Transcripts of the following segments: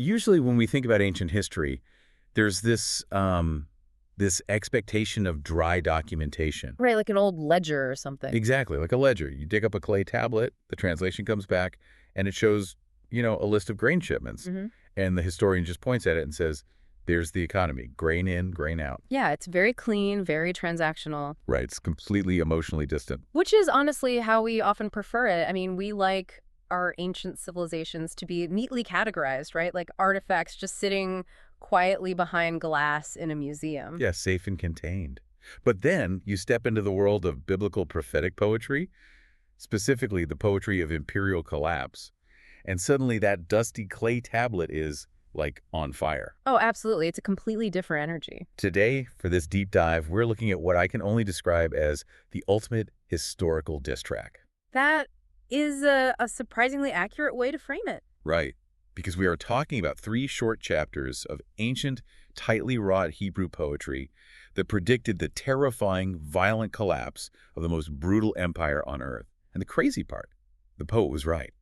Usually when we think about ancient history, there's this expectation of dry documentation. Right, like an old ledger or something. Exactly, like a ledger. You dig up a clay tablet, the translation comes back, and it shows, a list of grain shipments. Hmm. And the historian just points at it and says, there's the economy, grain in, grain out. Yeah, it's very clean, very transactional. Right, it's completely emotionally distant. Which is honestly how we often prefer it. I mean, we like our ancient civilizations to be neatly categorized, right? Like artifacts just sitting quietly behind glass in a museum. Yeah, safe and contained. But then you step into the world of biblical prophetic poetry, specifically the poetry of imperial collapse, and suddenly that dusty clay tablet is, like, on fire. Oh, absolutely. It's a completely different energy. Today, for this deep dive, we're looking at what I can only describe as the ultimate historical diss track. That is a surprisingly accurate way to frame it. Right, because we are talking about 3 short chapters of ancient, tightly wrought Hebrew poetry that predicted the terrifying, violent collapse of the most brutal empire on earth. And the crazy part, the poet was right.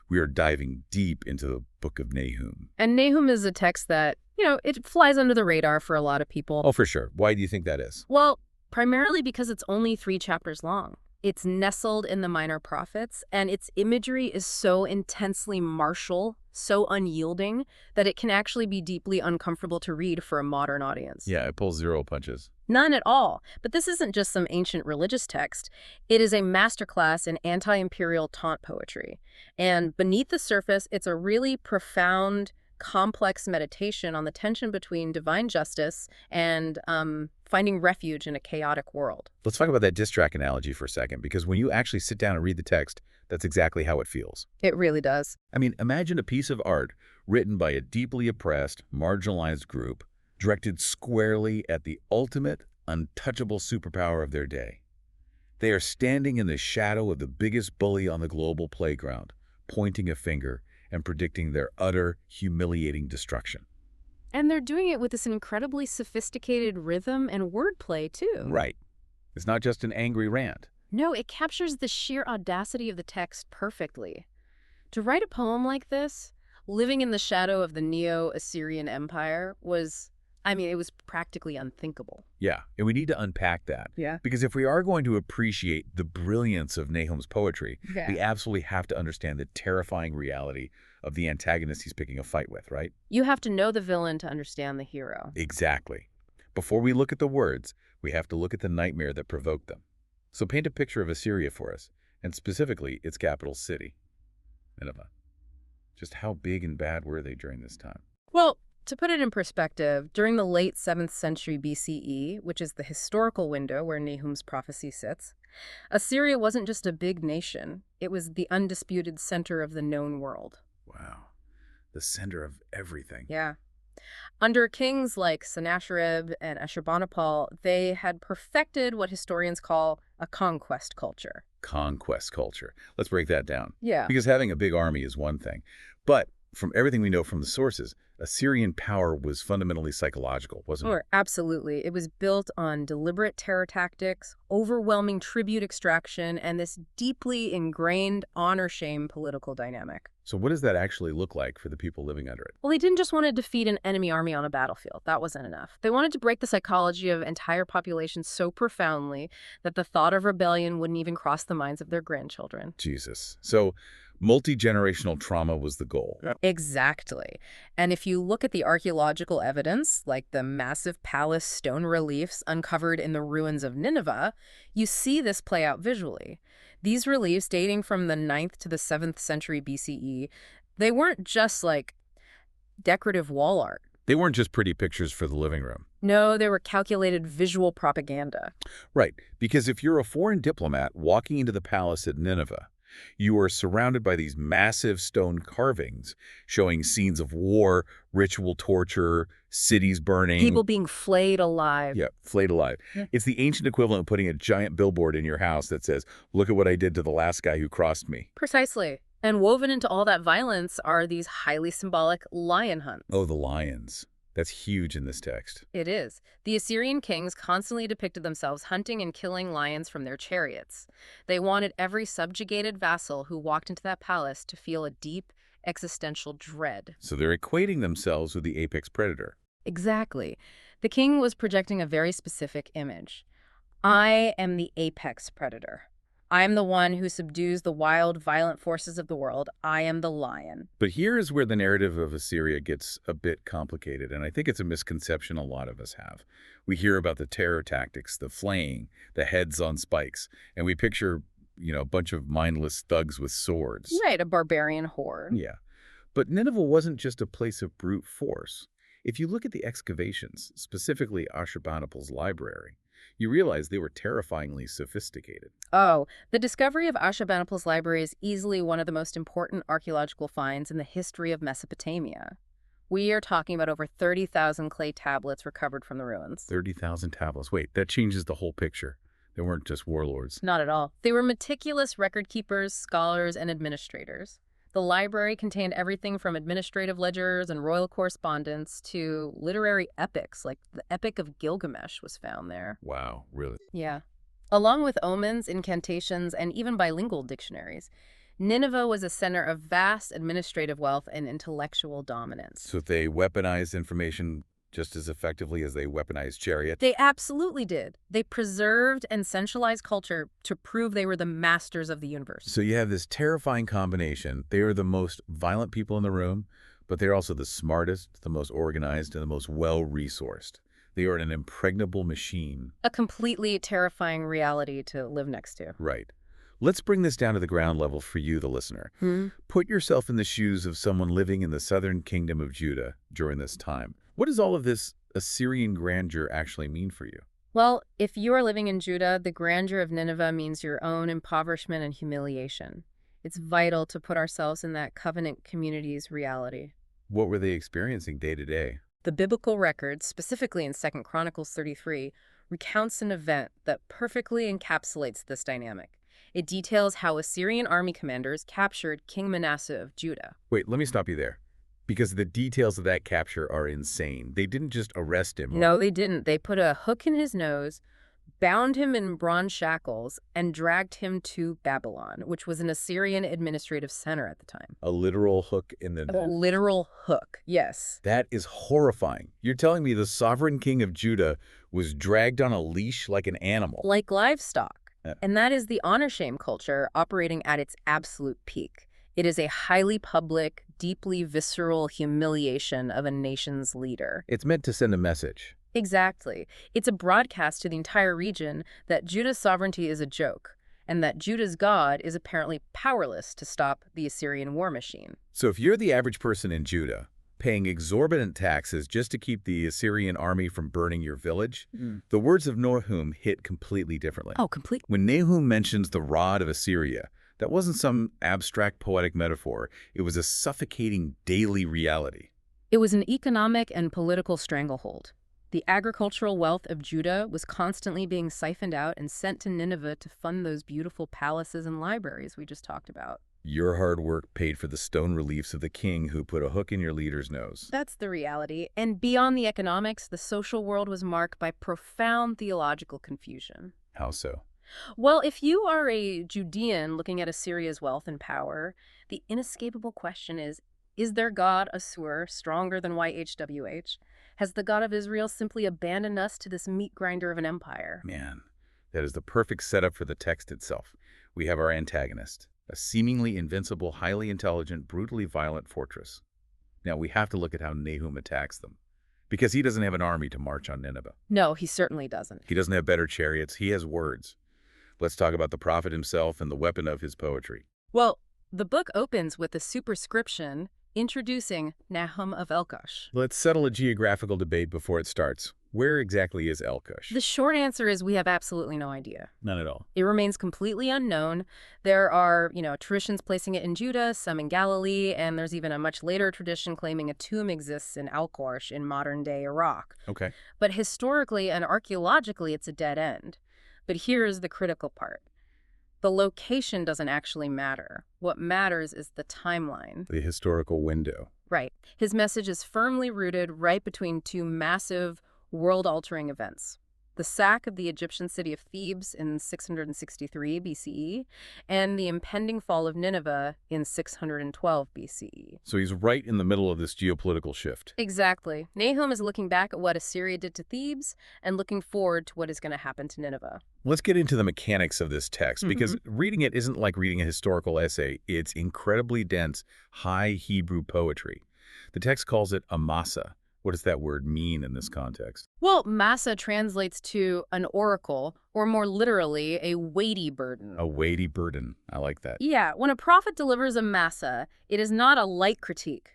We are diving deep into the Book of Nahum. And Nahum is a text that, it flies under the radar for a lot of people. Oh, for sure. Why do you think that is? Well, primarily because it's only 3 chapters long. It's nestled in the Minor Prophets, and its imagery is so intensely martial, so unyielding, that it can actually be deeply uncomfortable to read for a modern audience. Yeah, it pulls 0 punches. None at all. But this isn't just some ancient religious text. It is a masterclass in anti-imperial taunt poetry. And beneath the surface, it's a really profound, complex meditation on the tension between divine justice and finding refuge in a chaotic world. Let's talk about that diss track analogy for a second, because when you actually sit down and read the text, that's exactly how it feels. It really does. I mean, imagine a piece of art written by a deeply oppressed, marginalized group, directed squarely at the ultimate, untouchable superpower of their day. They are standing in the shadow of the biggest bully on the global playground, pointing a finger and predicting their utter, humiliating destruction. And they're doing it with this incredibly sophisticated rhythm and wordplay, too. Right. It's not just an angry rant. No, it captures the sheer audacity of the text perfectly. To write a poem like this, living in the shadow of the Neo-Assyrian Empire it was practically unthinkable. Yeah, and we need to unpack that. Yeah. Because if we are going to appreciate the brilliance of Nahum's poetry, we absolutely have to understand the terrifying reality of the antagonist he's picking a fight with, right? You have to know the villain to understand the hero. Exactly. Before we look at the words, we have to look at the nightmare that provoked them. So paint a picture of Assyria for us, and specifically its capital city, Nineveh. Just how big and bad were they during this time? Well, to put it in perspective, during the late 7th century BCE, which is the historical window where Nahum's prophecy sits, Assyria wasn't just a big nation. It was the undisputed center of the known world. Wow. The center of everything. Yeah. Under kings like Sennacherib and Ashurbanipal, they had perfected what historians call a conquest culture. Conquest culture. Let's break that down. Yeah. Because having a big army is one thing. But from everything we know from the sources, Assyrian power was fundamentally psychological, wasn't it? Absolutely. It was built on deliberate terror tactics, overwhelming tribute extraction, and this deeply ingrained honor-shame political dynamic. So what does that actually look like for the people living under it? Well, they didn't just want to defeat an enemy army on a battlefield. That wasn't enough. They wanted to break the psychology of entire populations so profoundly that the thought of rebellion wouldn't even cross the minds of their grandchildren. Jesus. So multi-generational trauma was the goal. Exactly. And if you look at the archaeological evidence, like the massive palace stone reliefs uncovered in the ruins of Nineveh, you see this play out visually. These reliefs, dating from the 9th to the 7th century BCE, they weren't just like decorative wall art. They weren't just pretty pictures for the living room. No, they were calculated visual propaganda. Right, because if you're a foreign diplomat walking into the palace at Nineveh, you are surrounded by these massive stone carvings showing scenes of war, ritual torture, cities burning. People being flayed alive. Yeah, flayed alive. Yeah. It's the ancient equivalent of putting a giant billboard in your house that says, "Look at what I did to the last guy who crossed me." Precisely. And woven into all that violence are these highly symbolic lion hunts. Oh, the lions. That's huge in this text. It is. The Assyrian kings constantly depicted themselves hunting and killing lions from their chariots. They wanted every subjugated vassal who walked into that palace to feel a deep existential dread. So they're equating themselves with the apex predator. Exactly. The king was projecting a very specific image. I am the apex predator. I am the one who subdues the wild, violent forces of the world. I am the lion. But here is where the narrative of Assyria gets a bit complicated, and I think it's a misconception a lot of us have. We hear about the terror tactics, the flaying, the heads on spikes, and we picture, a bunch of mindless thugs with swords. Right, a barbarian horde. Yeah. But Nineveh wasn't just a place of brute force. If you look at the excavations, specifically Ashurbanipal's library, you realize they were terrifyingly sophisticated. Oh, the discovery of Ashurbanipal's library is easily one of the most important archaeological finds in the history of Mesopotamia. We are talking about over 30,000 clay tablets recovered from the ruins. 30,000 tablets. Wait, that changes the whole picture. They weren't just warlords. Not at all. They were meticulous record keepers, scholars, and administrators. The library contained everything from administrative ledgers and royal correspondence to literary epics, like the Epic of Gilgamesh was found there. Wow, really? Yeah. Along with omens, incantations, and even bilingual dictionaries, Nineveh was a center of vast administrative wealth and intellectual dominance. So they weaponized information just as effectively as they weaponized chariots? They absolutely did. They preserved and centralized culture to prove they were the masters of the universe. So you have this terrifying combination. They are the most violent people in the room, but they're also the smartest, the most organized, and the most well-resourced. They are an impregnable machine. A completely terrifying reality to live next to. Right. Let's bring this down to the ground level for you, the listener. Put yourself in the shoes of someone living in the southern kingdom of Judah during this time. What does all of this Assyrian grandeur actually mean for you? Well, if you are living in Judah, the grandeur of Nineveh means your own impoverishment and humiliation. It's vital to put ourselves in that covenant community's reality. What were they experiencing day to day? The biblical record, specifically in 2 Chronicles 33, recounts an event that perfectly encapsulates this dynamic. It details how Assyrian army commanders captured King Manasseh of Judah. Wait, let me stop you there. Because the details of that capture are insane. They didn't just arrest him. No, they didn't. They put a hook in his nose, bound him in bronze shackles, and dragged him to Babylon, which was an Assyrian administrative center at the time. A literal hook in the... A literal hook, yes. That is horrifying. You're telling me the sovereign king of Judah was dragged on a leash like an animal? Like livestock. And that is the honor-shame culture operating at its absolute peak. It is a highly public, deeply visceral humiliation of a nation's leader. It's meant to send a message. Exactly. It's a broadcast to the entire region that Judah's sovereignty is a joke, and that Judah's God is apparently powerless to stop the Assyrian war machine. So if you're the average person in Judah, paying exorbitant taxes just to keep the Assyrian army from burning your village, the words of Nahum hit completely differently. Oh, completely. When Nahum mentions the rod of Assyria, that wasn't some abstract poetic metaphor. It was a suffocating daily reality. It was an economic and political stranglehold. The agricultural wealth of Judah was constantly being siphoned out and sent to Nineveh to fund those beautiful palaces and libraries we just talked about. Your hard work paid for the stone reliefs of the king who put a hook in your leader's nose. That's the reality. And beyond the economics, the social world was marked by profound theological confusion. How so? Well, if you are a Judean looking at Assyria's wealth and power, the inescapable question is their God, Assur, stronger than YHWH? Has the God of Israel simply abandoned us to this meat grinder of an empire? Man, that is the perfect setup for the text itself. We have our antagonist, a seemingly invincible, highly intelligent, brutally violent fortress. Now, we have to look at how Nahum attacks them, because he doesn't have an army to march on Nineveh. No, he certainly doesn't. He doesn't have better chariots. He has words. Let's talk about the prophet himself and the weapon of his poetry. Well, the book opens with a superscription introducing Nahum of Elkosh. Let's settle a geographical debate before it starts. Where exactly is Elkosh? The short answer is we have absolutely no idea. None at all. It remains completely unknown. There are, traditions placing it in Judah, some in Galilee, and there's even a much later tradition claiming a tomb exists in Elkosh in modern-day Iraq. Okay. But historically and archaeologically, it's a dead end. But here is the critical part. The location doesn't actually matter. What matters is the timeline. The historical window. Right. His message is firmly rooted right between two massive, world-altering events. the sack of the Egyptian city of Thebes in 663 BCE, and the impending fall of Nineveh in 612 BCE. So he's right in the middle of this geopolitical shift. Exactly. Nahum is looking back at what Assyria did to Thebes and looking forward to what is going to happen to Nineveh. Let's get into the mechanics of this text, because reading it isn't like reading a historical essay. It's incredibly dense, high Hebrew poetry. The text calls it a masa. What does that word mean in this context? Well, massa translates to an oracle, or more literally, a weighty burden. A weighty burden. I like that. Yeah, when a prophet delivers a massa, it is not a light critique.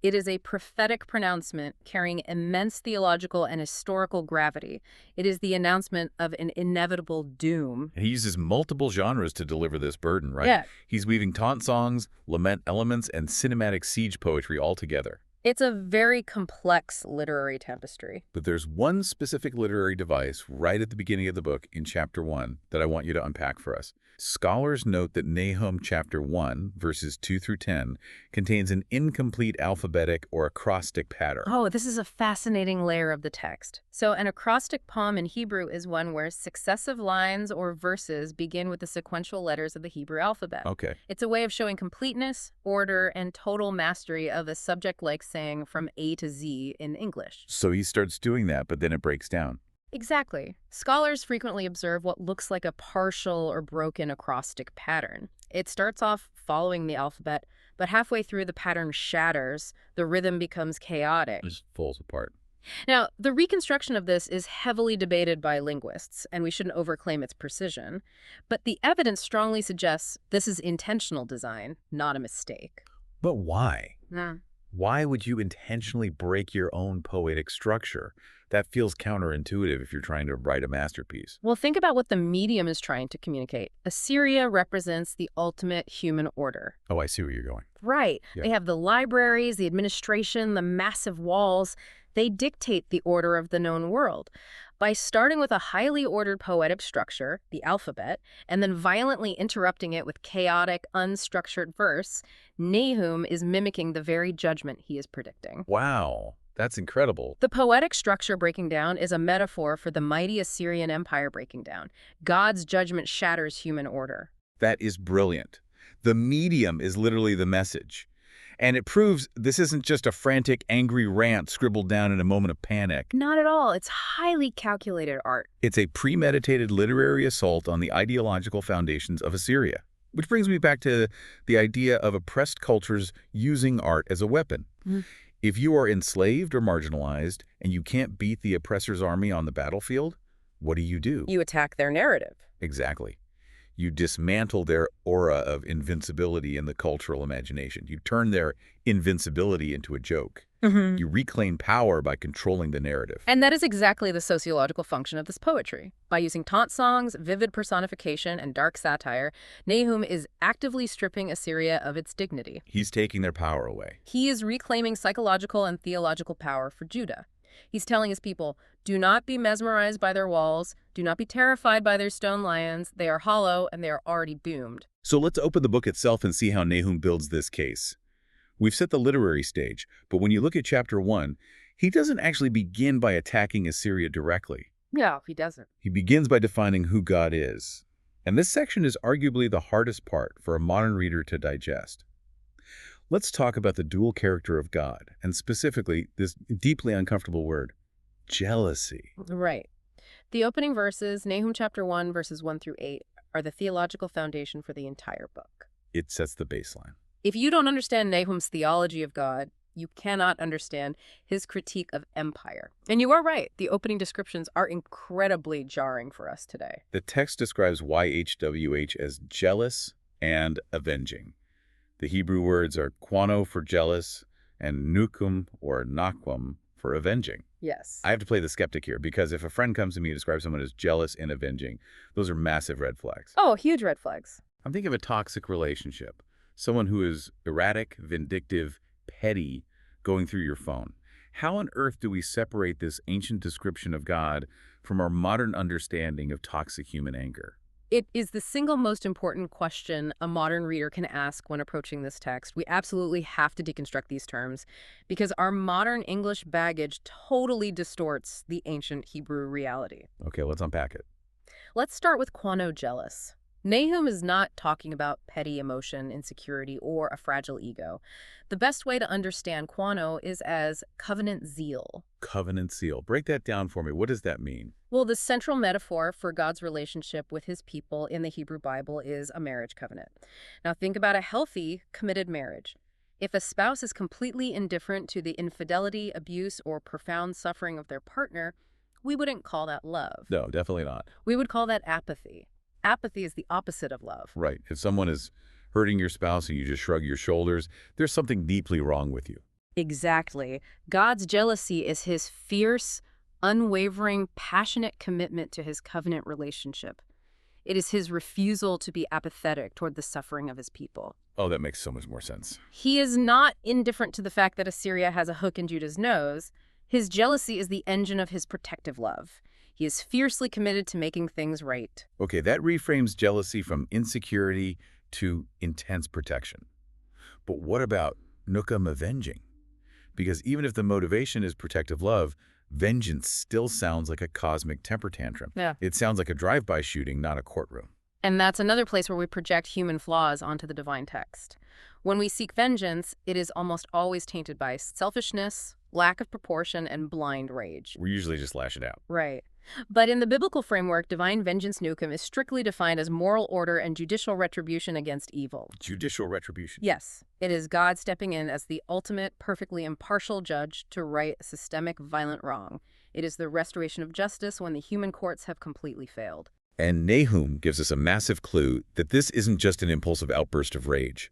It is a prophetic pronouncement carrying immense theological and historical gravity. It is the announcement of an inevitable doom. And he uses multiple genres to deliver this burden, right? Yeah. He's weaving taunt songs, lament elements, and cinematic siege poetry all together. It's a very complex literary tapestry. But there's one specific literary device right at the beginning of the book in chapter 1 that I want you to unpack for us. Scholars note that Nahum chapter 1, verses 2 through 10, contains an incomplete alphabetic or acrostic pattern. Oh, this is a fascinating layer of the text. So an acrostic poem in Hebrew is one where successive lines or verses begin with the sequential letters of the Hebrew alphabet. Okay. It's a way of showing completeness, order, and total mastery of a subject like saying from A to Z in English. So he starts doing that, but then it breaks down. Exactly. Scholars frequently observe what looks like a partial or broken acrostic pattern. It starts off following the alphabet, but halfway through the pattern shatters, the rhythm becomes chaotic. It just falls apart. Now, the reconstruction of this is heavily debated by linguists, and we shouldn't overclaim its precision, but the evidence strongly suggests this is intentional design, not a mistake. But why? Yeah. Why would you intentionally break your own poetic structure? That feels counterintuitive if you're trying to write a masterpiece. Well, think about what the medium is trying to communicate. Assyria represents the ultimate human order. Oh, I see where you're going. Right. Yeah. They have the libraries, the administration, the massive walls. They dictate the order of the known world. By starting with a highly ordered poetic structure, the alphabet, and then violently interrupting it with chaotic, unstructured verse, Nahum is mimicking the very judgment he is predicting. Wow, that's incredible. The poetic structure breaking down is a metaphor for the mighty Assyrian Empire breaking down. God's judgment shatters human order. That is brilliant. The medium is literally the message. And it proves this isn't just a frantic, angry rant scribbled down in a moment of panic. Not at all. It's highly calculated art. It's a premeditated literary assault on the ideological foundations of Assyria. Which brings me back to the idea of oppressed cultures using art as a weapon. If you are enslaved or marginalized and you can't beat the oppressor's army on the battlefield, what do? You attack their narrative. Exactly. You dismantle their aura of invincibility in the cultural imagination. You turn their invincibility into a joke. You reclaim power by controlling the narrative. And that is exactly the sociological function of this poetry. By using taunt songs, vivid personification, and dark satire, Nahum is actively stripping Assyria of its dignity. He's taking their power away. He is reclaiming psychological and theological power for Judah. He's telling his people, do not be mesmerized by their walls, do not be terrified by their stone lions, they are hollow and they are already doomed. So let's open the book itself and see how Nahum builds this case. We've set the literary stage, but when you look at chapter 1, he doesn't actually begin by attacking Assyria directly. No, he doesn't. He begins by defining who God is. And this section is arguably the hardest part for a modern reader to digest. Let's talk about the dual character of God, and specifically this deeply uncomfortable word, jealousy. Right. The opening verses, Nahum chapter 1, verses 1 through 8, are the theological foundation for the entire book. It sets the baseline. If you don't understand Nahum's theology of God, you cannot understand his critique of empire. And you are right, the opening descriptions are incredibly jarring for us today. The text describes YHWH as jealous and avenging. The Hebrew words are quano for jealous and nukum or naquam for avenging. Yes. I have to play the skeptic here because if a friend comes to me and describes someone as jealous and avenging, those are massive red flags. Oh, huge red flags. I'm thinking of a toxic relationship. Someone who is erratic, vindictive, petty, going through your phone. How on earth do we separate this ancient description of God from our modern understanding of toxic human anger? It is the single most important question a modern reader can ask when approaching this text. We absolutely have to deconstruct these terms because our modern English baggage totally distorts the ancient Hebrew reality. Okay, let's unpack it. Let's start with Quano jealous. Nahum is not talking about petty emotion, insecurity, or a fragile ego. The best way to understand Quano is as covenant zeal. Covenant seal. Break that down for me. What does that mean? Well, the central metaphor for God's relationship with his people in the Hebrew Bible is a marriage covenant. Now think about a healthy, committed marriage. If a spouse is completely indifferent to the infidelity, abuse, or profound suffering of their partner, we wouldn't call that love. No, definitely not. We would call that apathy. Apathy is the opposite of love. Right. If someone is hurting your spouse and you just shrug your shoulders, there's something deeply wrong with you. Exactly. God's jealousy is his fierce, unwavering, passionate commitment to his covenant relationship. It is his refusal to be apathetic toward the suffering of his people. Oh, that makes so much more sense. He is not indifferent to the fact that Assyria has a hook in Judah's nose. His jealousy is the engine of his protective love. He is fiercely committed to making things right. Okay, that reframes jealousy from insecurity to intense protection. But what about Nukam avenging? Because even if the motivation is protective love, vengeance still sounds like a cosmic temper tantrum. Yeah. It sounds like a drive-by shooting, not a courtroom. And that's another place where we project human flaws onto the divine text. When we seek vengeance, it is almost always tainted by selfishness, lack of proportion, and blind rage. We usually just lash it out. Right. But in the biblical framework, divine vengeance nukem is strictly defined as moral order and judicial retribution against evil. Judicial retribution. Yes, it is God stepping in as the ultimate, perfectly impartial judge to right a systemic, violent wrong. It is the restoration of justice when the human courts have completely failed. And Nahum gives us a massive clue that this isn't just an impulsive outburst of rage.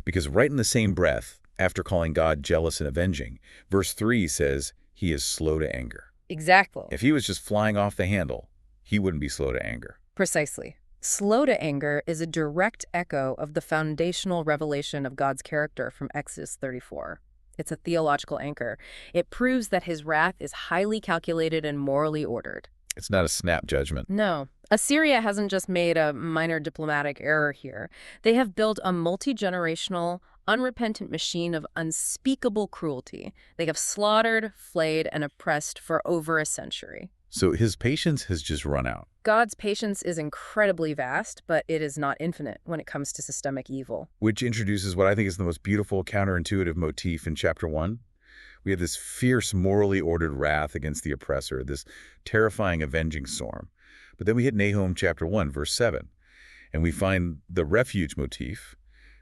Because right in the same breath, after calling God jealous and avenging, verse 3 says he is slow to anger. Exactly. If he was just flying off the handle, he wouldn't be slow to anger. Precisely. Slow to anger is a direct echo of the foundational revelation of God's character from Exodus 34. It's a theological anchor. It proves that his wrath is highly calculated and morally ordered. It's not a snap judgment. No. Assyria hasn't just made a minor diplomatic error here. They have built a multi-generational, unrepentant machine of unspeakable cruelty. They have slaughtered, flayed, and oppressed for over a century. So his patience has just run out. God's patience is incredibly vast, but it is not infinite when it comes to systemic evil. Which introduces what I think is the most beautiful counterintuitive motif in chapter 1. We have this fierce, morally ordered wrath against the oppressor, this terrifying avenging storm. But then we hit Nahum chapter 1, verse 7, and we find the refuge motif,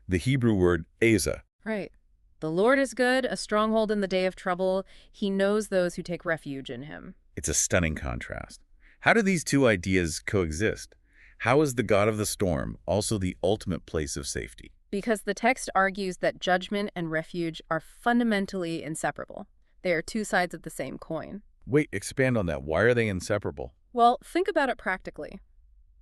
the Hebrew word eza. Right. The Lord is good, a stronghold in the day of trouble. He knows those who take refuge in him. It's a stunning contrast. How do these two ideas coexist? How is the God of the storm also the ultimate place of safety? Because the text argues that judgment and refuge are fundamentally inseparable. They are two sides of the same coin. Wait, expand on that. Why are they inseparable? Well, think about it practically.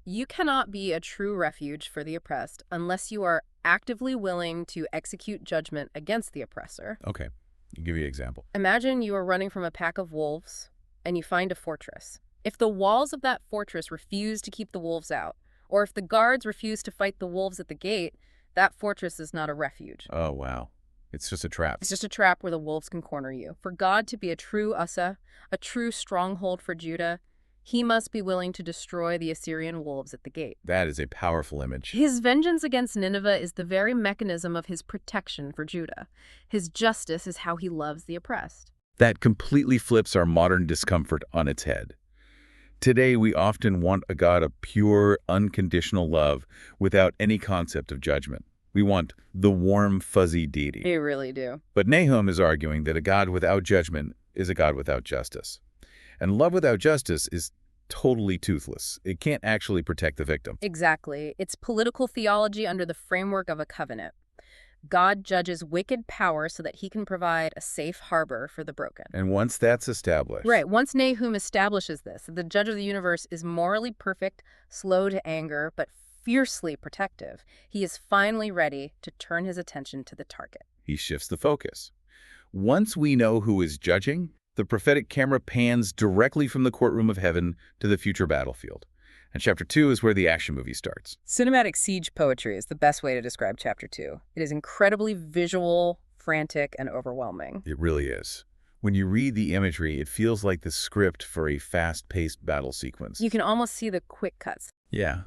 You cannot be a true refuge for the oppressed unless you are actively willing to execute judgment against the oppressor. Okay, I'll give you an example. Imagine you are running from a pack of wolves and you find a fortress. If the walls of that fortress refuse to keep the wolves out, or if the guards refuse to fight the wolves at the gate, that fortress is not a refuge. Oh, wow. It's just a trap. It's just a trap where the wolves can corner you. For God to be a true Asa, a true stronghold for Judah, he must be willing to destroy the Assyrian wolves at the gate. That is a powerful image. His vengeance against Nineveh is the very mechanism of his protection for Judah. His justice is how he loves the oppressed. That completely flips our modern discomfort on its head. Today, we often want a God of pure, unconditional love without any concept of judgment. We want the warm, fuzzy deity. You really do. But Nahum is arguing that a God without judgment is a God without justice. And love without justice is totally toothless. It can't actually protect the victim. Exactly. It's political theology under the framework of a covenant. God judges wicked power so that he can provide a safe harbor for the broken. And once that's established... Right. Once Nahum establishes this, the judge of the universe is morally perfect, slow to anger, but fiercely protective, he is finally ready to turn his attention to the target. He shifts the focus. Once we know who is judging, the prophetic camera pans directly from the courtroom of heaven to the future battlefield. And chapter 2 is where the action movie starts. Cinematic siege poetry is the best way to describe chapter 2. It is incredibly visual, frantic, and overwhelming. It really is. When you read the imagery, it feels like the script for a fast-paced battle sequence. You can almost see the quick cuts. Yeah.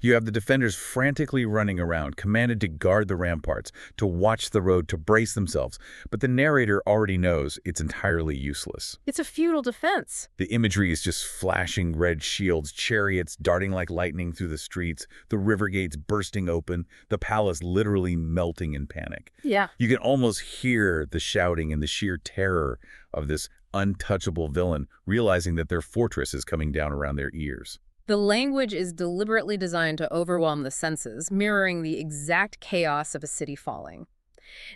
You have the defenders frantically running around, commanded to guard the ramparts, to watch the road, to brace themselves. But the narrator already knows it's entirely useless. It's a futile defense. The imagery is just flashing red shields, chariots darting like lightning through the streets, the river gates bursting open, the palace literally melting in panic. Yeah. You can almost hear the shouting and the sheer terror of this untouchable villain, realizing that their fortress is coming down around their ears. The language is deliberately designed to overwhelm the senses, mirroring the exact chaos of a city falling.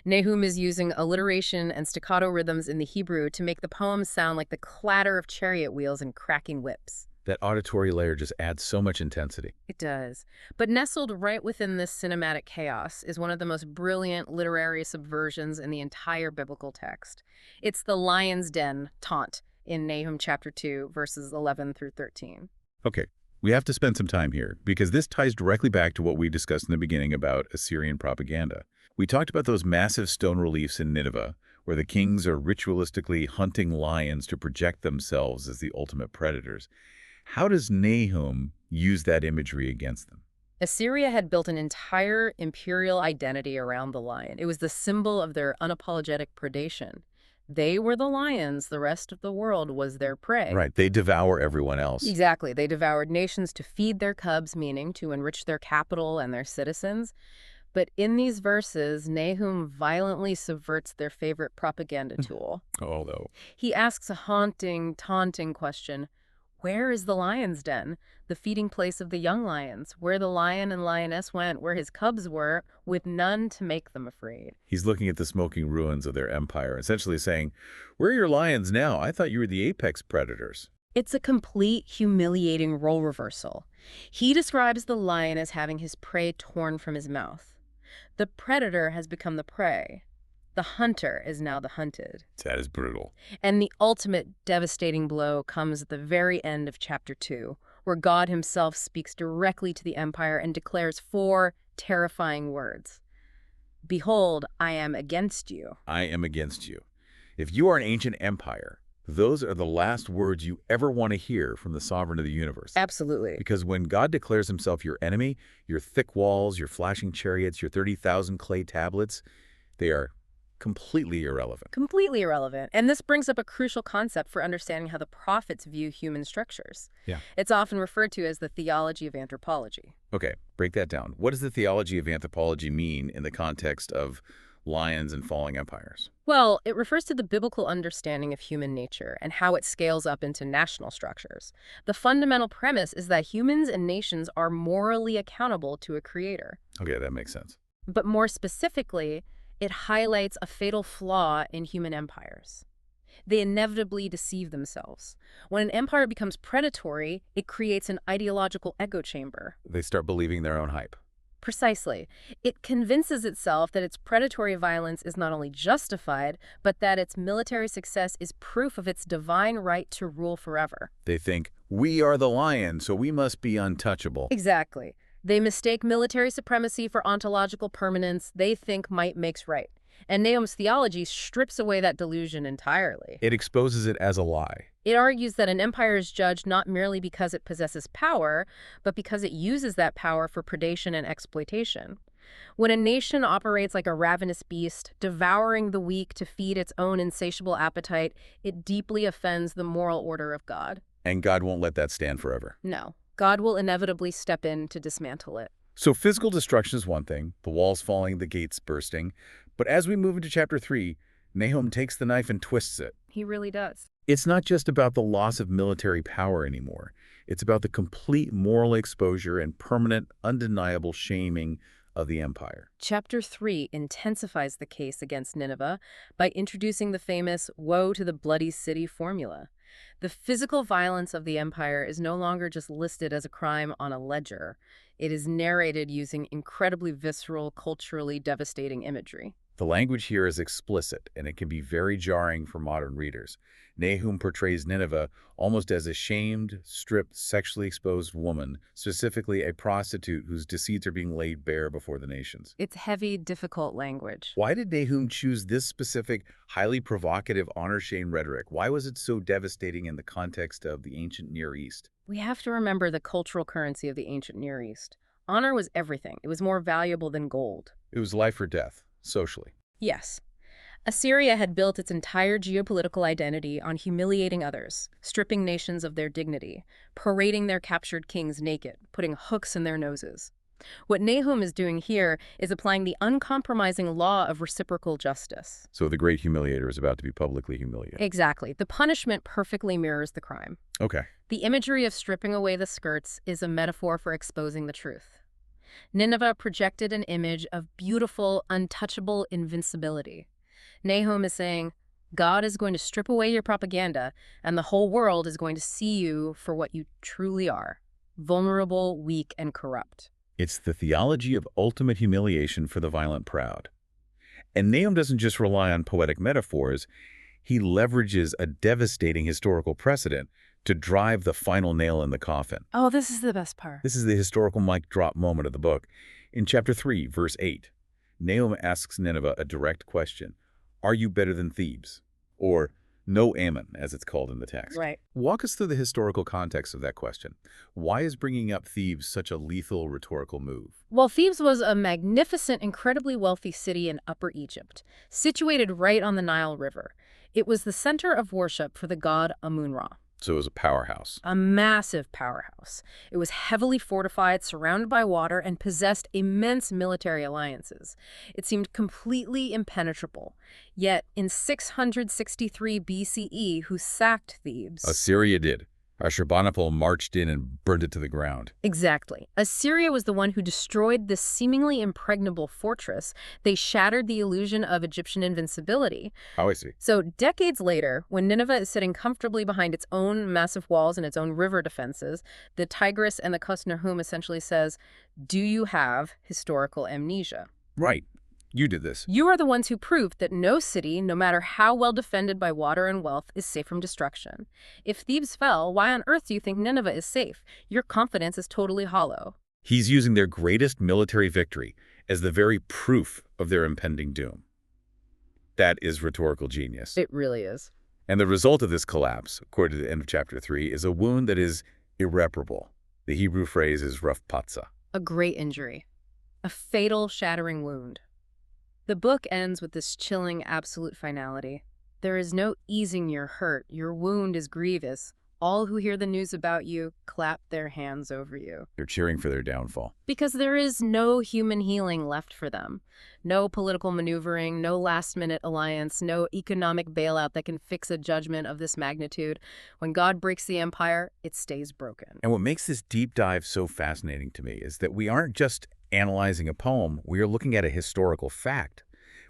Nahum is using alliteration and staccato rhythms in the Hebrew to make the poem sound like the clatter of chariot wheels and cracking whips. That auditory layer just adds so much intensity. It does. But nestled right within this cinematic chaos is one of the most brilliant literary subversions in the entire biblical text. It's the lion's den taunt in Nahum chapter 2, verses 11 through 13. Okay, we have to spend some time here, because this ties directly back to what we discussed in the beginning about Assyrian propaganda. We talked about those massive stone reliefs in Nineveh, where the kings are ritualistically hunting lions to project themselves as the ultimate predators. How does Nahum use that imagery against them? Assyria had built an entire imperial identity around the lion. It was the symbol of their unapologetic predation. They were the lions, the rest of the world was their prey. Right, they devour everyone else. Exactly. They devoured nations to feed their cubs, meaning to enrich their capital and their citizens. But in these verses, Nahum violently subverts their favorite propaganda tool. Although, He asks a haunting, taunting question. Where is the lion's den, the feeding place of the young lions, where the lion and lioness went, where his cubs were, with none to make them afraid? he's looking at the smoking ruins of their empire, essentially saying, "Where are your lions now? I thought you were the apex predators." It's a complete, humiliating role reversal. He describes the lion as having his prey torn from his mouth. The predator has become the prey. The hunter is now the hunted. That is brutal. And the ultimate devastating blow comes at the very end of chapter 2, where God himself speaks directly to the empire and declares 4 terrifying words. Behold, I am against you. I am against you. If you are an ancient empire, those are the last words you ever want to hear from the sovereign of the universe. Absolutely. Because when God declares himself your enemy, your thick walls, your flashing chariots, your 30,000 clay tablets, they are completely irrelevant. Completely irrelevant. And this brings up a crucial concept for understanding how the prophets view human structures. Yeah. It's often referred to as the theology of anthropology. Okay, break that down. What does the theology of anthropology mean in the context of lions and falling empires? Well, it refers to the biblical understanding of human nature and how it scales up into national structures. The fundamental premise is that humans and nations are morally accountable to a creator. Okay, that makes sense. But more specifically, it highlights a fatal flaw in human empires. They inevitably deceive themselves. When an empire becomes predatory, it creates an ideological echo chamber. They start believing their own hype. Precisely. It convinces itself that its predatory violence is not only justified, but that its military success is proof of its divine right to rule forever. They think, we are the lion, so we must be untouchable. Exactly. They mistake military supremacy for ontological permanence. They think might makes right. And Nahum's theology strips away that delusion entirely. It exposes it as a lie. It argues that an empire is judged not merely because it possesses power, but because it uses that power for predation and exploitation. When a nation operates like a ravenous beast, devouring the weak to feed its own insatiable appetite, it deeply offends the moral order of God. And God won't let that stand forever. No. God will inevitably step in to dismantle it. So physical destruction is one thing, the walls falling, the gates bursting. But as we move into chapter 3, Nahum takes the knife and twists it. He really does. It's not just about the loss of military power anymore. It's about the complete moral exposure and permanent, undeniable shaming of the empire. Chapter 3 intensifies the case against Nineveh by introducing the famous woe to the bloody city formula. The physical violence of the empire is no longer just listed as a crime on a ledger. It is narrated using incredibly visceral, culturally devastating imagery. The language here is explicit, and it can be very jarring for modern readers. Nahum portrays Nineveh almost as a shamed, stripped, sexually exposed woman, specifically a prostitute whose deceits are being laid bare before the nations. It's heavy, difficult language. Why did Nahum choose this specific, highly provocative honor-shame rhetoric? Why was it so devastating in the context of the ancient Near East? We have to remember the cultural currency of the ancient Near East. Honor was everything. It was more valuable than gold. It was life or death, socially. Yes. Assyria had built its entire geopolitical identity on humiliating others, stripping nations of their dignity, parading their captured kings naked, putting hooks in their noses. What Nahum is doing here is applying the uncompromising law of reciprocal justice. So the great humiliator is about to be publicly humiliated. Exactly. The punishment perfectly mirrors the crime. Okay. The imagery of stripping away the skirts is a metaphor for exposing the truth. Nineveh projected an image of beautiful, untouchable invincibility. Nahum is saying, God is going to strip away your propaganda, and the whole world is going to see you for what you truly are, vulnerable, weak, and corrupt. It's the theology of ultimate humiliation for the violent proud. And Nahum doesn't just rely on poetic metaphors, he leverages a devastating historical precedent to drive the final nail in the coffin. Oh, this is the best part. This is the historical mic drop moment of the book. In chapter 3, verse 8, Nahum asks Nineveh a direct question. Are you better than Thebes? Or, no Ammon, as it's called in the text. Right. Walk us through the historical context of that question. Why is bringing up Thebes such a lethal rhetorical move? Well, Thebes was a magnificent, incredibly wealthy city in Upper Egypt, situated right on the Nile River. It was the center of worship for the god Amun-Ra. So it was a powerhouse. A massive powerhouse. It was heavily fortified, surrounded by water, and possessed immense military alliances. It seemed completely impenetrable. Yet, in 663 BCE, who sacked Thebes? Assyria did. Ashurbanipal marched in and burned it to the ground. Exactly. Assyria was the one who destroyed this seemingly impregnable fortress. They shattered the illusion of Egyptian invincibility. Oh, I see. So decades later, when Nineveh is sitting comfortably behind its own massive walls and its own river defenses, the Tigris and the Book of Nahum essentially says, do you have historical amnesia? Right. You did this. You are the ones who proved that no city, no matter how well defended by water and wealth, is safe from destruction. If Thebes fell, why on earth do you think Nineveh is safe? Your confidence is totally hollow. He's using their greatest military victory as the very proof of their impending doom. That is rhetorical genius. It really is. And the result of this collapse, according to the end of chapter 3, is a wound that is irreparable. The Hebrew phrase is raf patza. A great injury. A fatal, shattering wound. The book ends with this chilling absolute finality. There is no easing your hurt. Your wound is grievous. All who hear the news about you clap their hands over you. They're cheering for their downfall. Because there is no human healing left for them. No political maneuvering, no last-minute alliance, no economic bailout that can fix a judgment of this magnitude. When God breaks the empire, it stays broken. And what makes this deep dive so fascinating to me is that we aren't just analyzing a poem, we are looking at a historical fact.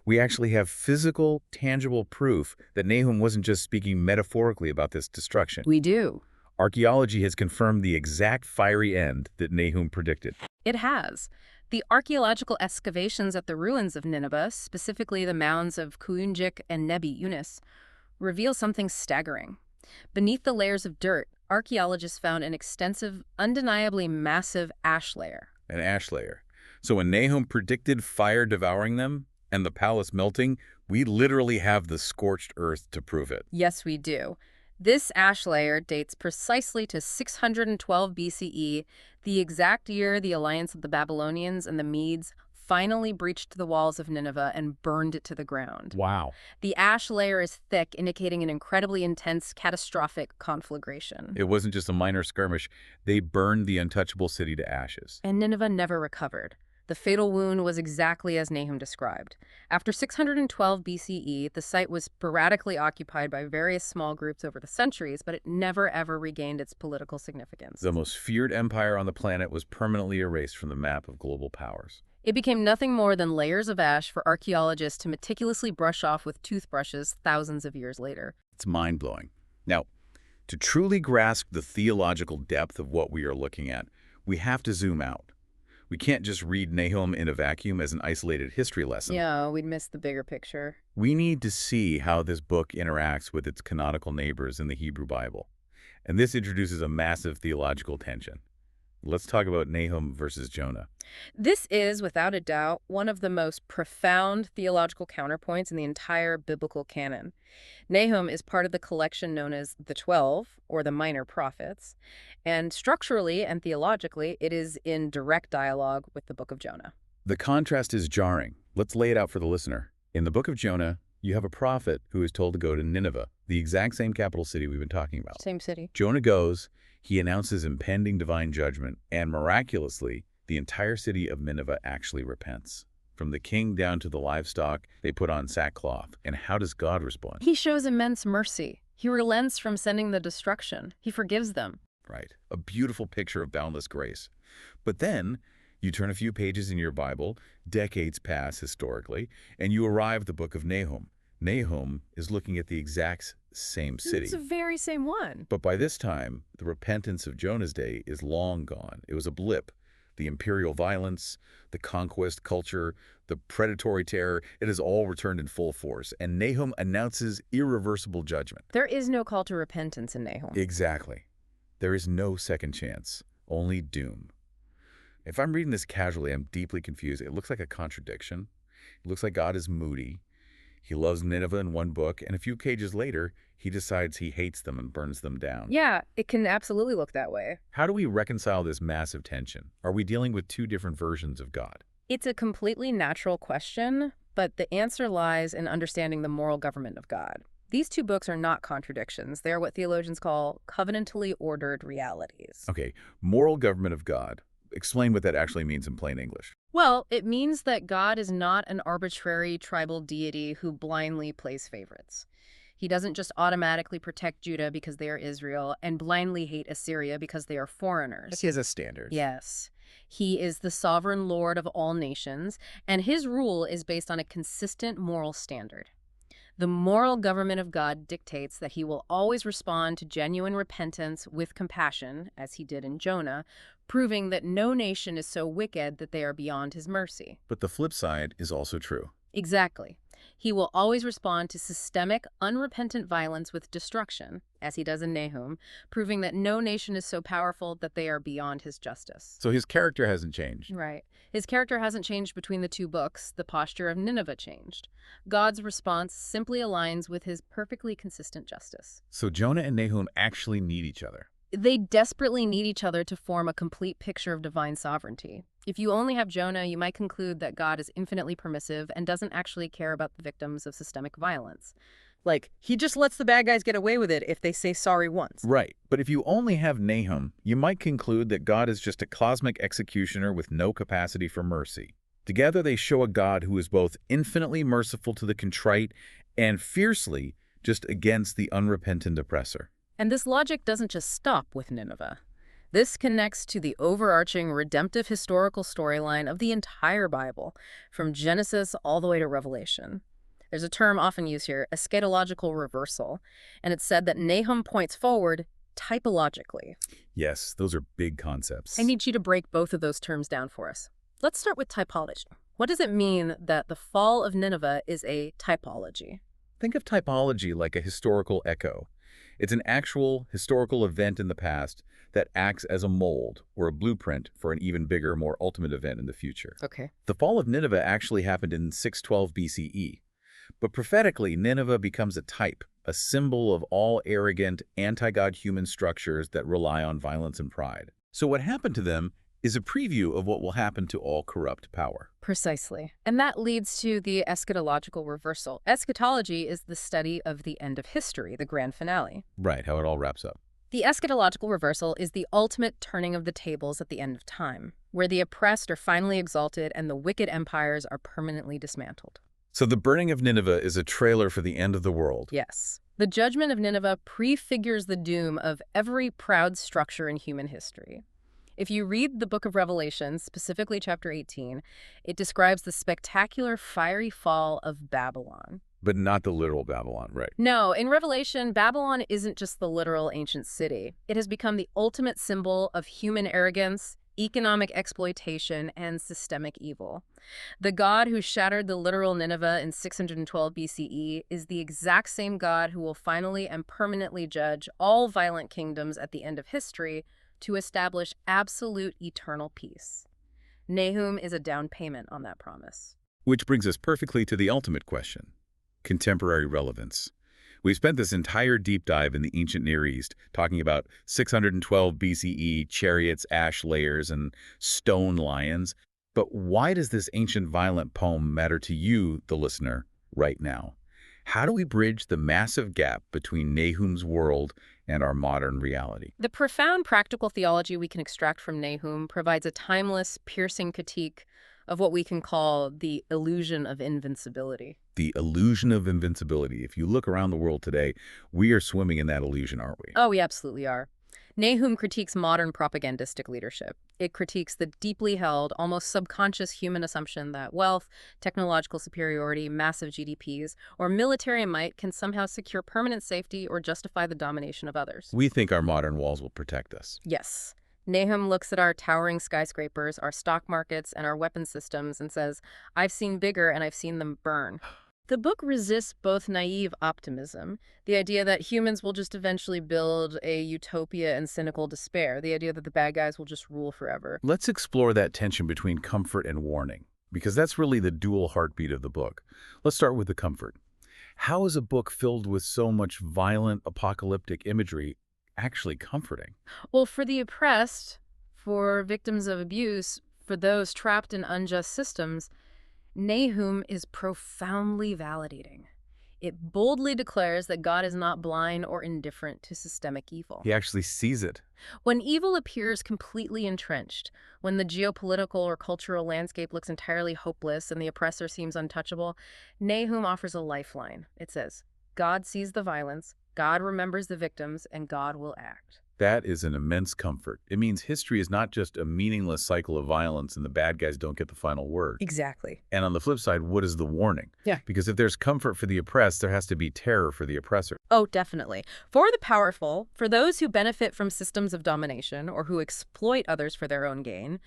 We actually have physical, tangible proof that Nahum wasn't just speaking metaphorically about this destruction. We do. Archaeology has confirmed the exact fiery end that Nahum predicted. It has. The archaeological excavations at the ruins of Nineveh, specifically the mounds of Kuunjik and Nebi Yunus, reveal something staggering. Beneath the layers of dirt, archaeologists found an extensive, undeniably massive ash layer. An ash layer. So when Nahum predicted fire devouring them and the palace melting, we literally have the scorched earth to prove it. Yes, we do. This ash layer dates precisely to 612 BCE, the exact year the alliance of the Babylonians and the Medes finally breached the walls of Nineveh and burned it to the ground. Wow. The ash layer is thick, indicating an incredibly intense, catastrophic conflagration. It wasn't just a minor skirmish. They burned the untouchable city to ashes. And Nineveh never recovered. The fatal wound was exactly as Nahum described. After 612 BCE, the site was sporadically occupied by various small groups over the centuries, but it never ever regained its political significance. The most feared empire on the planet was permanently erased from the map of global powers. It became nothing more than layers of ash for archaeologists to meticulously brush off with toothbrushes thousands of years later. It's mind-blowing. Now, to truly grasp the theological depth of what we are looking at, we have to zoom out. We can't just read Nahum in a vacuum as an isolated history lesson. Yeah, we'd miss the bigger picture. We need to see how this book interacts with its canonical neighbors in the Hebrew Bible. And this introduces a massive theological tension. Let's talk about Nahum versus Jonah. This is, without a doubt, one of the most profound theological counterpoints in the entire biblical canon. Nahum is part of the collection known as the 12, or the Minor Prophets, and structurally and theologically, it is in direct dialogue with the Book of Jonah. The contrast is jarring. Let's lay it out for the listener. In the Book of Jonah, you have a prophet who is told to go to Nineveh, the exact same capital city we've been talking about. Same city. Jonah goes, he announces impending divine judgment, and miraculously, the entire city of Nineveh actually repents. From the king down to the livestock, they put on sackcloth. And how does God respond? He shows immense mercy. He relents from sending the destruction. He forgives them. Right. A beautiful picture of boundless grace. But then, you turn a few pages in your Bible, decades pass historically, and you arrive at the Book of Nahum. Nahum is looking at the exact same city. It's the very same one. But by this time, the repentance of Jonah's day is long gone. It was a blip. The imperial violence, the conquest culture, the predatory terror, it has all returned in full force. And Nahum announces irreversible judgment. There is no call to repentance in Nahum. Exactly. There is no second chance, only doom. If I'm reading this casually, I'm deeply confused. It looks like a contradiction. It looks like God is moody. He loves Nineveh in one book, and a few pages later, he decides he hates them and burns them down. Yeah, it can absolutely look that way. How do we reconcile this massive tension? Are we dealing with two different versions of God? It's a completely natural question, but the answer lies in understanding the moral government of God. These two books are not contradictions. They are what theologians call covenantally ordered realities. Okay, moral government of God. Explain what that actually means in plain English. Well, it means that God is not an arbitrary tribal deity who blindly plays favorites. He doesn't just automatically protect Judah because they are Israel and blindly hate Assyria because they are foreigners. He has a standard. Yes. He is the sovereign Lord of all nations, and his rule is based on a consistent moral standard. The moral government of God dictates that he will always respond to genuine repentance with compassion, as he did in Jonah, proving that no nation is so wicked that they are beyond his mercy. But the flip side is also true. Exactly. He will always respond to systemic, unrepentant violence with destruction, as he does in Nahum, proving that no nation is so powerful that they are beyond his justice. So his character hasn't changed. Right. His character hasn't changed between the two books. The posture of Nineveh changed. God's response simply aligns with his perfectly consistent justice. So Jonah and Nahum actually need each other. They desperately need each other to form a complete picture of divine sovereignty. If you only have Jonah, you might conclude that God is infinitely permissive and doesn't actually care about the victims of systemic violence. Like, he just lets the bad guys get away with it if they say sorry once. Right. But if you only have Nahum, you might conclude that God is just a cosmic executioner with no capacity for mercy. Together they show a God who is both infinitely merciful to the contrite and fiercely just against the unrepentant oppressor. And this logic doesn't just stop with Nineveh. This connects to the overarching redemptive historical storyline of the entire Bible, from Genesis all the way to Revelation. There's a term often used here, eschatological reversal, and it's said that Nahum points forward typologically. Yes, those are big concepts. I need you to break both of those terms down for us. Let's start with typology. What does it mean that the fall of Nineveh is a typology? Think of typology like a historical echo. It's an actual historical event in the past that acts as a mold or a blueprint for an even bigger, more ultimate event in the future. Okay. The fall of Nineveh actually happened in 612 BCE. But prophetically, Nineveh becomes a type, a symbol of all arrogant, anti-God human structures that rely on violence and pride. So what happened to them is a preview of what will happen to all corrupt power. Precisely. And that leads to the eschatological reversal. Eschatology is the study of the end of history, the grand finale. Right, how it all wraps up. The eschatological reversal is the ultimate turning of the tables at the end of time, where the oppressed are finally exalted and the wicked empires are permanently dismantled. So the burning of Nineveh is a trailer for the end of the world. Yes. The judgment of Nineveh prefigures the doom of every proud structure in human history. If you read the book of Revelation, specifically chapter 18, it describes the spectacular fiery fall of Babylon. But not the literal Babylon, right? No, in Revelation, Babylon isn't just the literal ancient city. It has become the ultimate symbol of human arrogance, economic exploitation, and systemic evil. The God who shattered the literal Nineveh in 612 BCE is the exact same God who will finally and permanently judge all violent kingdoms at the end of history to establish absolute eternal peace. Nahum is a down payment on that promise. Which brings us perfectly to the ultimate question: contemporary relevance. We've spent this entire deep dive in the ancient Near East, talking about 612 BCE chariots, ash layers, and stone lions. But why does this ancient violent poem matter to you, the listener, right now? How do we bridge the massive gap between Nahum's world and our modern reality? The profound practical theology we can extract from Nahum provides a timeless, piercing critique of what we can call the illusion of invincibility. The illusion of invincibility. If you look around the world today, we are swimming in that illusion, aren't we? Oh, we absolutely are. Nahum critiques modern propagandistic leadership. It critiques the deeply held, almost subconscious human assumption that wealth, technological superiority, massive GDPs, or military might can somehow secure permanent safety or justify the domination of others. We think our modern walls will protect us. Yes. Nahum looks at our towering skyscrapers, our stock markets, and our weapon systems and says, I've seen bigger and I've seen them burn. The book resists both naive optimism, the idea that humans will just eventually build a utopia, and cynical despair, the idea that the bad guys will just rule forever. Let's explore that tension between comfort and warning, because that's really the dual heartbeat of the book. Let's start with the comfort. How is a book filled with so much violent, apocalyptic imagery actually comforting? Well, for the oppressed, for victims of abuse, for those trapped in unjust systems, Nahum is profoundly validating. It boldly declares that God is not blind or indifferent to systemic evil. He actually sees it. When evil appears completely entrenched, when the geopolitical or cultural landscape looks entirely hopeless and the oppressor seems untouchable, Nahum offers a lifeline. It says, God sees the violence, God remembers the victims, and God will act. That is an immense comfort. It means history is not just a meaningless cycle of violence and the bad guys don't get the final word. Exactly. And on the flip side, what is the warning? Yeah. Because if there's comfort for the oppressed, there has to be terror for the oppressor. Oh, definitely. For the powerful, for those who benefit from systems of domination or who exploit others for their own gain,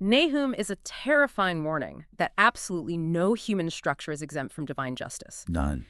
Nahum is a terrifying warning that absolutely no human structure is exempt from divine justice. None.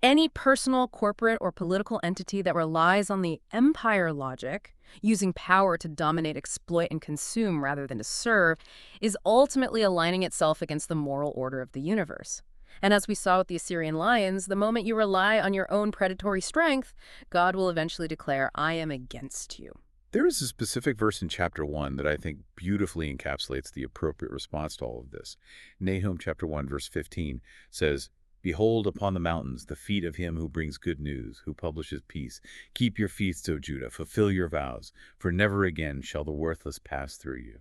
Any personal, corporate, or political entity that relies on the empire logic, using power to dominate, exploit, and consume rather than to serve, is ultimately aligning itself against the moral order of the universe. And as we saw with the Assyrian lions, the moment you rely on your own predatory strength, God will eventually declare, I am against you. There is a specific verse in chapter 1 that I think beautifully encapsulates the appropriate response to all of this. Nahum chapter 1, verse 15 says, Behold upon the mountains the feet of him who brings good news, who publishes peace. Keep your feasts, O Judah, fulfill your vows, for never again shall the worthless pass through you.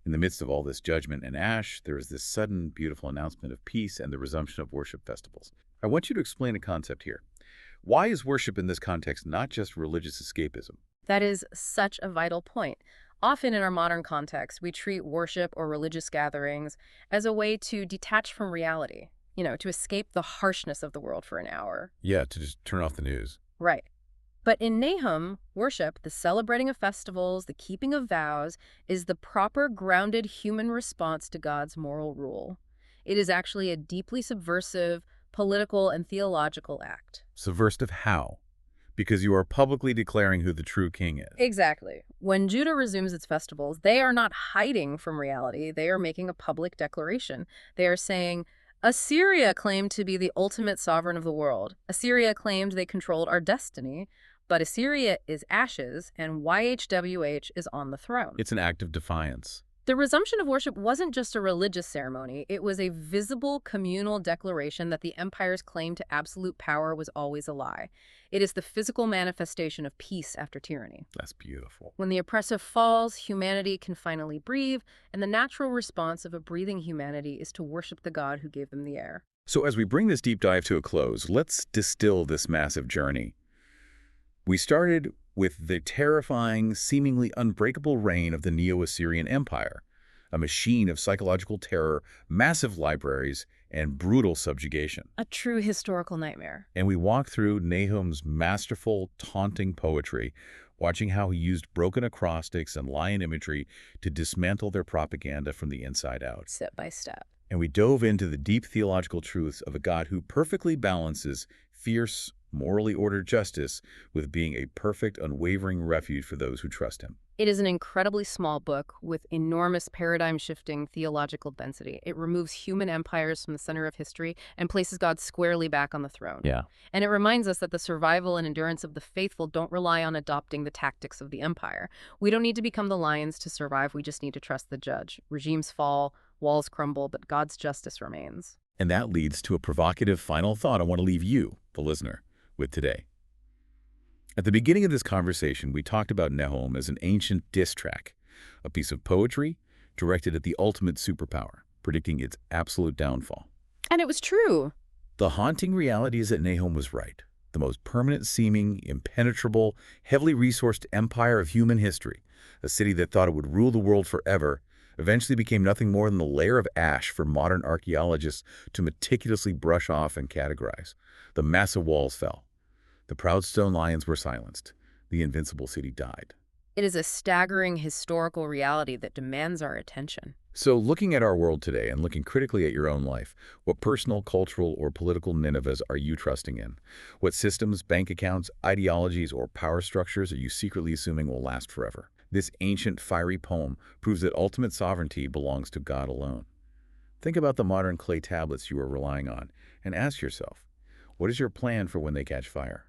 In the midst of all this judgment and ash, there is this sudden, beautiful announcement of peace and the resumption of worship festivals. I want you to explain a concept here. Why is worship in this context not just religious escapism? That is such a vital point. Often in our modern context, we treat worship or religious gatherings as a way to detach from reality. To escape the harshness of the world for an hour. Yeah, to just turn off the news. Right. But in Nahum, worship, the celebrating of festivals, the keeping of vows, is the proper grounded human response to God's moral rule. It is actually a deeply subversive, political, and theological act. Subversive how? Because you are publicly declaring who the true king is. Exactly. When Judah resumes its festivals, they are not hiding from reality. They are making a public declaration. They are saying, Assyria claimed to be the ultimate sovereign of the world. Assyria claimed they controlled our destiny, but Assyria is ashes and YHWH is on the throne. It's an act of defiance. The resumption of worship wasn't just a religious ceremony. It was a visible communal declaration that the empire's claim to absolute power was always a lie. It is the physical manifestation of peace after tyranny. That's beautiful. When the oppressive falls, humanity can finally breathe, and the natural response of a breathing humanity is to worship the God who gave them the air. So as we bring this deep dive to a close, let's distill this massive journey. We started with the terrifying, seemingly unbreakable reign of the Neo-Assyrian Empire, a machine of psychological terror, massive libraries, and brutal subjugation. A true historical nightmare. And we walk through Nahum's masterful, taunting poetry, watching how he used broken acrostics and lion imagery to dismantle their propaganda from the inside out. Step by step. And we dove into the deep theological truths of a God who perfectly balances fierce, morally ordered justice with being a perfect, unwavering refuge for those who trust him. It is an incredibly small book with enormous paradigm-shifting theological density. It removes human empires from the center of history and places God squarely back on the throne. Yeah. And it reminds us that the survival and endurance of the faithful don't rely on adopting the tactics of the empire. We don't need to become the lions to survive. We just need to trust the judge. Regimes fall, walls crumble, but God's justice remains. And that leads to a provocative final thought I want to leave you, the listener, with today. At the beginning of this conversation, we talked about Nahum as an ancient diss track, a piece of poetry directed at the ultimate superpower, predicting its absolute downfall. And it was true. The haunting reality is that Nahum was right. The most permanent-seeming, impenetrable, heavily resourced empire of human history, a city that thought it would rule the world forever, eventually became nothing more than a layer of ash for modern archaeologists to meticulously brush off and categorize. The massive walls fell. The proud stone lions were silenced. The invincible city died. It is a staggering historical reality that demands our attention. So looking at our world today and looking critically at your own life, what personal, cultural, or political Ninevehs are you trusting in? What systems, bank accounts, ideologies, or power structures are you secretly assuming will last forever? This ancient, fiery poem proves that ultimate sovereignty belongs to God alone. Think about the modern clay tablets you are relying on and ask yourself, what is your plan for when they catch fire?